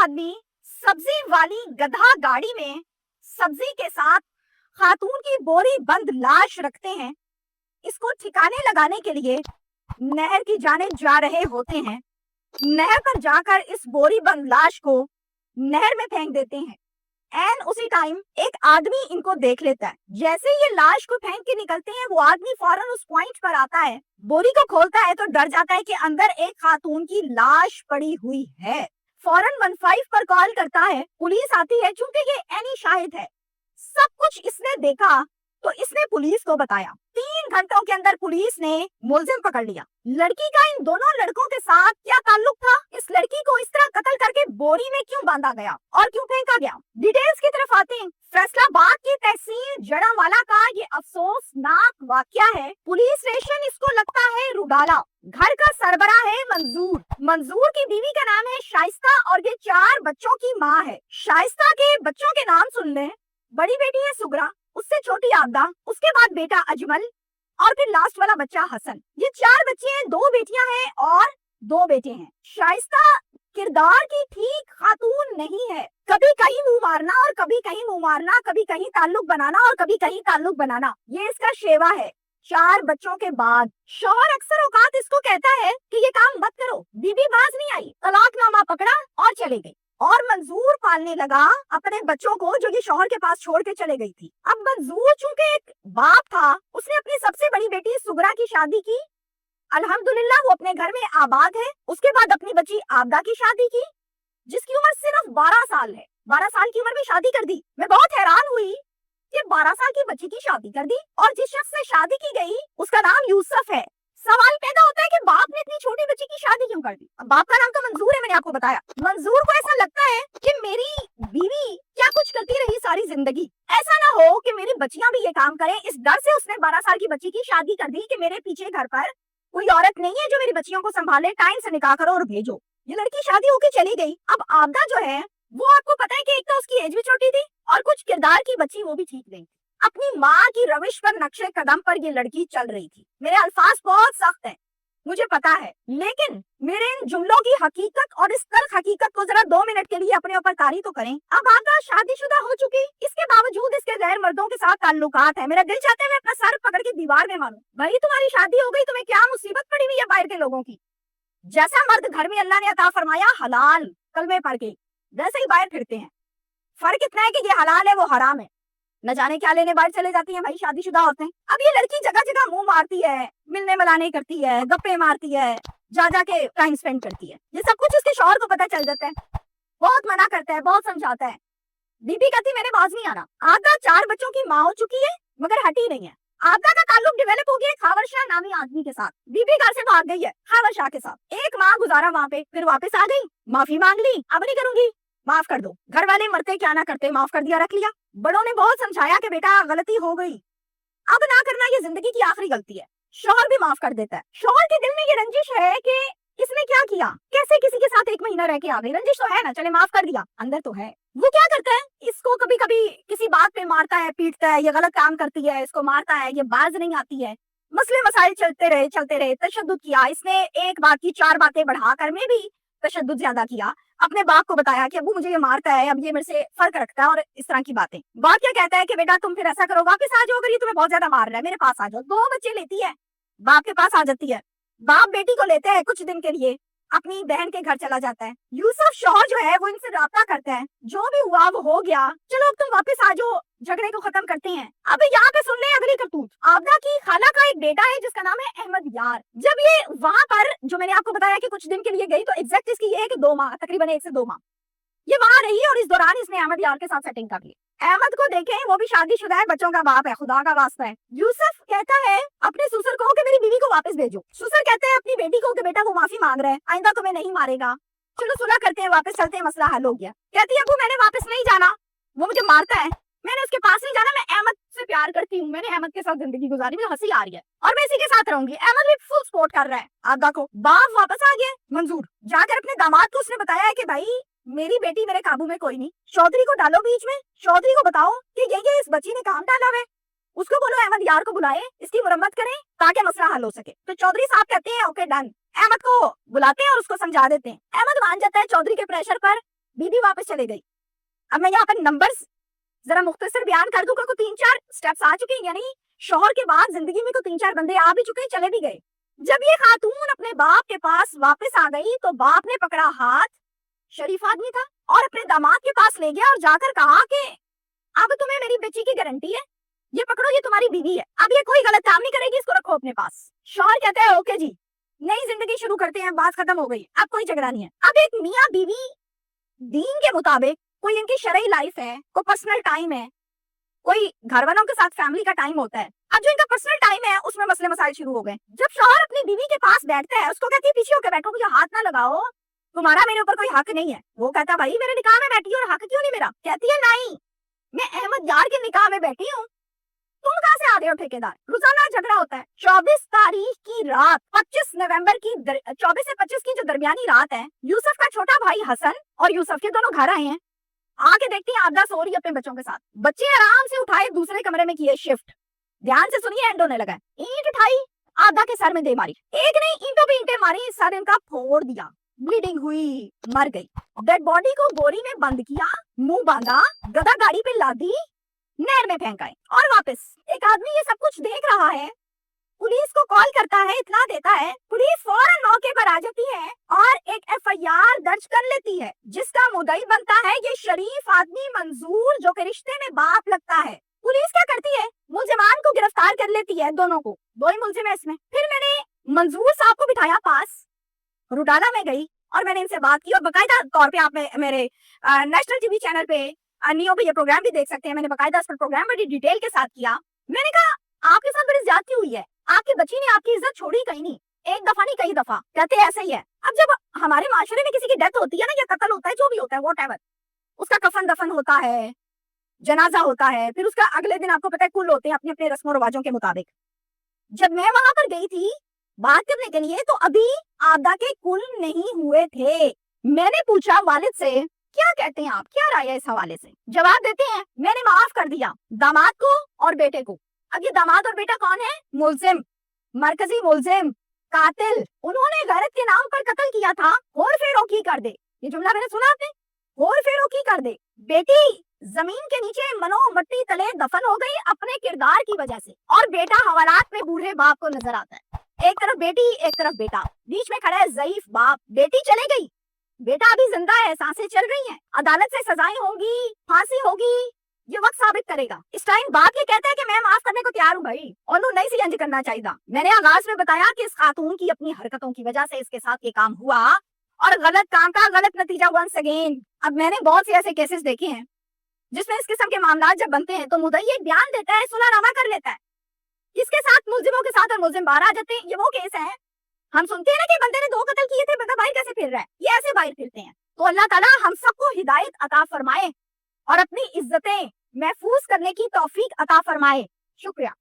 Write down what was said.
आदमी सब्जी वाली गधा गाड़ी में सब्जी के साथ खातून की बोरी बंद लाश रखते हैं। इसको ठिकाने लगाने के लिए नहर की जाने जा रहे होते हैं। नहर पर जाकर इस बोरी बंद लाश को नहर में फेंक देते हैं। एंड उसी टाइम एक आदमी इनको देख लेता है। जैसे ये लाश को फेंक के निकलते हैं, वो आदमी फौरन उस पॉइंट पर आता है, बोरी को खोलता है तो डर जाता है कि अंदर एक खातून की लाश पड़ी हुई है। फौरन 15 पर कॉल करता है, पुलिस आती है। चूंकि ये एनी शाहिद है, सब कुछ इसने देखा तो इसने पुलिस को बताया। 3 घंटों के अंदर पुलिस ने मुलजिम पकड़ लिया। लड़की का इन दोनों लड़कों के साथ क्या ताल्लुक था? इस लड़की को इस तरह कत्ल करके बोरी में क्यों बांधा गया और क्यों फेंका गया? डिटेल्स की तरफ आते हैं। फैसलाबाद की तहसील जड़ावाला का ये अफसोसनाक वाकया है। पुलिस स्टेशन इसको लगता है रुडाला। घर का सरबराह है मंजूर। मंजूर की बीवी का नाम है शाइस्ता और ये 4 बच्चों की माँ है। शाइस्ता के बच्चों के नाम सुन ले। बड़ी बेटी है सुगरा, उससे छोटी आबदा, उसके बाद बेटा अजमल और फिर लास्ट वाला बच्चा हसन। ये 4 बच्चे हैं, 2 बेटियां हैं और 2 बेटे हैं। शाइस्ता किरदार की ठीक खातून नहीं है। कभी कहीं मुंह मारना और कभी कहीं मुंह मारना, कभी कहीं ताल्लुक बनाना और कभी कहीं ताल्लुक बनाना, ये इसका शेवा है। 4 बच्चों के बाद शौहर अक्सर औकात इसको कहता है कि ये काम मत करो। बीवी बाज नहीं आई, तलाकनामा पकड़ा और चले गई। और मंजूर पालने लगा अपने बच्चों को जो ये शौहर के पास छोड़ के चले गई थी। अब मंजूर चूंकि एक बाप था, उसने अपनी सबसे बड़ी बेटी सुगरा की शादी की। अल्हम्दुलिल्लाह वो अपने घर में आबाद है। उसके बाद अपनी बच्ची आबदा की शादी की, जिसकी उम्र सिर्फ 12 साल है। 12 साल की उम्र में शादी कर दी। मैं बहुत हैरान हुई कि 12 साल की बच्ची की शादी कर दी और जिस शख्स से शादी की गई उसका नाम यूसुफ है। सवाल पैदा होता है कि बाप ने इतनी छोटी बच्ची की शादी क्यों कर दी? बाप का नाम तो मंजूर है, मैंने आपको बताया। मंजूर को ऐसा लगता है कि मेरी बीवी क्या कुछ करती रही सारी जिंदगी, ऐसा ना हो कि मेरी बच्चियां भी ये काम करें। इस डर से उसने 12 साल की बच्ची की शादी कर दी कि मेरे पीछे घर पर कोई औरत नहीं है जो मेरी बच्चियों को संभाले, टाइम से निकाह करो और भेजो। ये लड़की शादी होके चली गई। अब आबदा जो है वो आपको पता है कि एक तो उसकी एज भी छोटी थी और कुछ किरदार की बच्ची वो भी ठीक नहीं। अपनी माँ की रविश पर नक्शे कदम पर ये लड़की चल रही थी। मेरे अल्फाज बहुत सख्त हैं, मुझे पता है, लेकिन मेरे इन जुमलों की हकीकत और इस तल्ख हकीकत को जरा 2 मिनट के लिए अपने ऊपर तारी तो करें। अब आबदा शादीशुदा हो चुकी, इसके बावजूद इसके गैर मर्दों के साथ ताल्लुकात है। मेरा दिल चाहता है मैं अपना सर पकड़ के दीवार में मारूं। भाई तुम्हारी शादी हो गई, तुम्हें क्या मुसीबत पड़ी हुई है बाहर के लोगों की? जैसा मर्द घर में अल्लाह ने अता फरमाया हलाल कलमे पढ़ के, वैसे ही बाहर फिरते हैं। फर्क इतना है कि ये हलाल है वो हराम है। न जाने क्या लेने बाहर चले जाती हैं भाई शादीशुदा औरतें। अब ये लड़की जगह जगह मुंह मारती है, मिलने मिलाने करती है, गप्पे मारती है, जा के टाइम स्पेंड करती है। ये सब कुछ उसके शौहर को पता चल जाता है। बहुत मना करता है, बहुत समझाता है। बीबी कहती मेरे बाज नहीं आना। आबदा 4 बच्चों की माँ हो चुकी है मगर हटी नहीं है। आबदा का ताल्लुक डेवलप हो गया खावर शाह नामी आदमी के साथ। बीबी घर से भाग गई है खावर शाह के साथ। एक माह गुजारा वहाँ पे, फिर वापस आ गई, माफी मांग ली, अब नहीं करूंगी, माफ कर दो। घर वाले मरते क्या ना करते, माफ कर दिया, रख लिया। बड़ों ने बहुत समझाया कि बेटा गलती हो गई, अब ना करना, ये जिंदगी की आखिरी गलती है। शौहर भी माफ कर देता है। शौहर के दिल में ये रंजिश है कि इसने क्या किया, कैसे किसी के साथ 1 महीना रह के आ गई। रंजिश तो है ना, चले माफ कर दिया, अंदर तो है। वो क्या करता है, इसको कभी कभी किसी बात पे मारता है, पीटता है, ये गलत काम करती है, इसको मारता है, ये बाज नहीं आती है। मसले मसाइल चलते रहे, तशद्दुद किया इसने। एक बात की 4 बातें बढ़ाकर में भी तशद्दुद ज्यादा किया। अपने बाप को बताया कि अबू मुझे ये मारता है, अब ये मेरे से फर्क रखता है और इस तरह की बातें। बाप क्या कहता है कि बेटा तुम फिर ऐसा करो, वापस आ जाओ, अगर ये तुम्हें बहुत ज्यादा मार रहा है मेरे पास आ जाओ। 2 बच्चे लेती है, बाप के पास आ जाती है। बाप बेटी को लेते हैं कुछ दिन के लिए, अपनी बहन के घर चला जाता है। यूसुफ शौहर जो है वो इनसे राब्ता करता है, जो भी हुआ वो हो गया, चलो अब तुम वापस आ जाओ, झगड़े को खत्म करते हैं। अब यहाँ पे सुन ले अगली करतूत। आबदा की खाला का एक बेटा है जिसका नाम है अहमद यार। जब ये वहाँ पर, जो मैंने आपको बताया कि कुछ दिन के लिए गई, तो एग्जैक्ट इसकी ये है कि 2 माह, तकरीबन 1 से 2 माह ये वहाँ रही और इस दौरान इसने अहमद यार के साथ सेटिंग कर ली। अहमद को देखें, वो भी शादीशुदा है, बच्चों का बाप है, खुदा का वास्ता है। यूसुफ कहता है अपने ससुर को कि मेरी बीवी को वापस भेजो। ससुर कहते हैं अपनी बेटी को कि बेटा वो माफी मांग रहा है, आइंदा तुम्हें नहीं मारेगा, चलो सुलह करते हैं, वापस चलते हैं, मसला हल हो गया। कहती है अबू मैंने वापस नहीं जाना, वो मुझे मारता है, मैंने उसके पास नहीं जाना, मैं अहमद से प्यार करती हूँ, मैंने अहमद के साथ जिंदगी गुजारी, मुझे हंसी आ रही है और मैं इसी के साथ रहूंगी। अहमद भी फुल सपोर्ट कर रहा है आबदा को। बाप वापस आ गया। मंजूर जाकर अपने दामाद को उसने बताया है कि भाई मेरी बेटी मेरे काबू में कोई नहीं, चौधरी को डालो बीच में, चौधरी को बताओ कि ये इस बच्ची ने काम डाला है, उसको बोलो अहमद यार को बुलाए, इसकी मुरम्मत करें ताकि मसला हल हो सके। तो चौधरी साहब कहते हैं ओके डन। अहमद को बुलाते हैं और उसको समझा देते हैं। अहमद मान जाता है चौधरी के प्रेशर पर, बीवी वापस चले गई। अब मैं यहाँ पर नंबर्स जरा मुख्तसर बयान कर दूं, क्योंकि 3-4 स्टेप्स आ चुके हैं, यानी शौहर के बाद जिंदगी में को 3-4 बंदे आ भी चुके हैं, चले भी गए। जब ये खातून अपने बाप के पास वापस आ गई तो बाप ने पकड़ा हाथ, शरीफ आदमी था, और अपने दामाद के पास ले गया और जाकर कहा कि अब तुम्हें मेरी बच्ची की गारंटी है, ये पकड़ो, ये तुम्हारी बीवी है, अब ये कोई गलत काम नहीं करेगी, इसको रखो अपने पास। शौहर कहता है ओके जी, नई जिंदगी शुरू करते हैं, बात खत्म हो गई, अब कोई झगड़ा नहीं है। अब एक मियाँ बीवी दीन के मुताबिक, कोई इनकी शरई लाइफ है, कोई पर्सनल टाइम है, कोई घर वालों के साथ फैमिली का टाइम होता है। अब जो इनका पर्सनल टाइम है उसमें मसले मसाइल शुरू हो गए। जब शौहर अपनी बीवी के पास बैठता है, उसको कहती है पीछे होकर बैठो, मुझे हाथ ना लगाओ, तुम्हारा मेरे ऊपर कोई हक नहीं है। वो कहता भाई मेरे निकाह में बैठी और हक क्यों नहीं मेरा? कहती है नहीं, मैं अहमद यार के निकाह में बैठी हूँ, तुम कहाँ से आ रहे हो ठेकेदार? रोजाना झगड़ा होता है। 24 तारीख की रात, 25 नवंबर की 24 से 25 की जो दरमियानी रात है, यूसुफ का छोटा भाई हसन और यूसुफ के दोनों घर आए हैं। आके देखती है आबदा सो रही है अपने बच्चों के साथ। बच्चे आराम से उठाए दूसरे कमरे में किए शिफ्ट। ध्यान से सुनिए, एंड होने लगा। ईंट उठाई, आबदा के सर में दे मारी, एक नहीं ईंटों पे ईंटें मारी, सर इनका फोड़ दिया, ब्लीडिंग हुई, मर गई। डेड बॉडी को बोरी में बंद किया, मुंह बांधा, गधा गाड़ी पे लादी, नहर में फेंक आए। और वापस एक आदमी ये सब कुछ देख रहा है, पुलिस को कॉल करता है, इत्तला देता है, पुलिस फौरन मौके पर आ जाती है और एक एफआईआर दर्ज कर लेती है, जिसका मुद्दई बनता है ये शरीफ आदमी मंजूर, जो कि रिश्ते में बाप लगता है। पुलिस क्या करती है, मुलजिमान को गिरफ्तार कर लेती है, दोनों को, दो ही मुलजिम है इसमें। फिर मैंने मंजूर साहब को बिठाया पास, रुडाला में गई और मैंने इनसे बात की, और बाकायदा तौर पे आप मेरे नेशनल टीवी चैनल पे नियो पे ये प्रोग्राम भी देख सकते हैं। मैंने बाकायदा इस पर प्रोग्राम बड़ी डिटेल के साथ किया। मैंने कहा आपके साथ बड़ी ज्यादती हुई है, आपकी बच्ची ने आपकी इज्जत छोड़ी कहीं नहीं, एक दफा नहीं कई दफा। कहते ऐसा ही है। अब जब हमारे माशरे में किसी की डेथ होती है ना, या कत्ल होता है, जो भी होता है व्हाटएवर, उसका कफन दफन होता है, जनाजा होता है, फिर उसका अगले दिन आपको पता है कुल होते हैं अपने अपने रस्मों रिवाजों के मुताबिक। जब मैं वहां पर गई थी बात करने के लिए, तो अभी आबदा के कुल नहीं हुए थे। मैंने पूछा वालिद से, क्या कहते हैं आप, क्या राय है इस हवाले से? जवाब देते हैं मैंने माफ कर दिया दामाद को और बेटे को। अब ये दामाद और बेटा कौन है? मुलजिम, मरकजी मुलजिम, कातिल। उन्होंने गैरत के नाम पर कत्ल किया था, और फेरोकी कर दे। ये जुमला मैंने सुना आपने, और फेरोकी कर दे। बेटी जमीन के नीचे मनो मट्टी तले दफन हो गई अपने किरदार की वजह से, और बेटा हवालात में बूढ़े बाप को नजर आता है। एक तरफ बेटी, एक तरफ बेटा, बीच में खड़ा है ज़ईफ बाप। बेटी चले गई, बेटा अभी जिंदा है, सांसें चल रही हैं, अदालत से सजाएं होंगी, फांसी होगी, ये वक्त साबित करेगा। इस टाइम बाप ये कहता है कि मैं माफ करने को तैयार हूँ भाई, और नहीं सी अंज करना चाहिए। मैंने आगाज में बताया कि इस खातून की अपनी हरकतों की वजह से इसके साथ ये काम हुआ, और गलत काम का गलत नतीजा वंस अगेन। अब मैंने बहुत से ऐसे केसेस देखे हैं जिसमें इस किस्म के मामला जब बनते हैं तो मुद्दई एक बयान देता है, सुलहनामा कर लेता है, इसके साथ मुलजिमों के साथ, और मुलजिम बाहर आ जाते हैं। ये वो केस है हम सुनते हैं ना कि बंदे ने 2 कत्ल किए थे, बता बाहर कैसे फिर रहा है, ये ऐसे बाहर फिरते हैं। तो अल्लाह ताला हम सबको हिदायत अता फरमाए और अपनी इज्जतें महफूज करने की तौफीक अता फरमाए। शुक्रिया।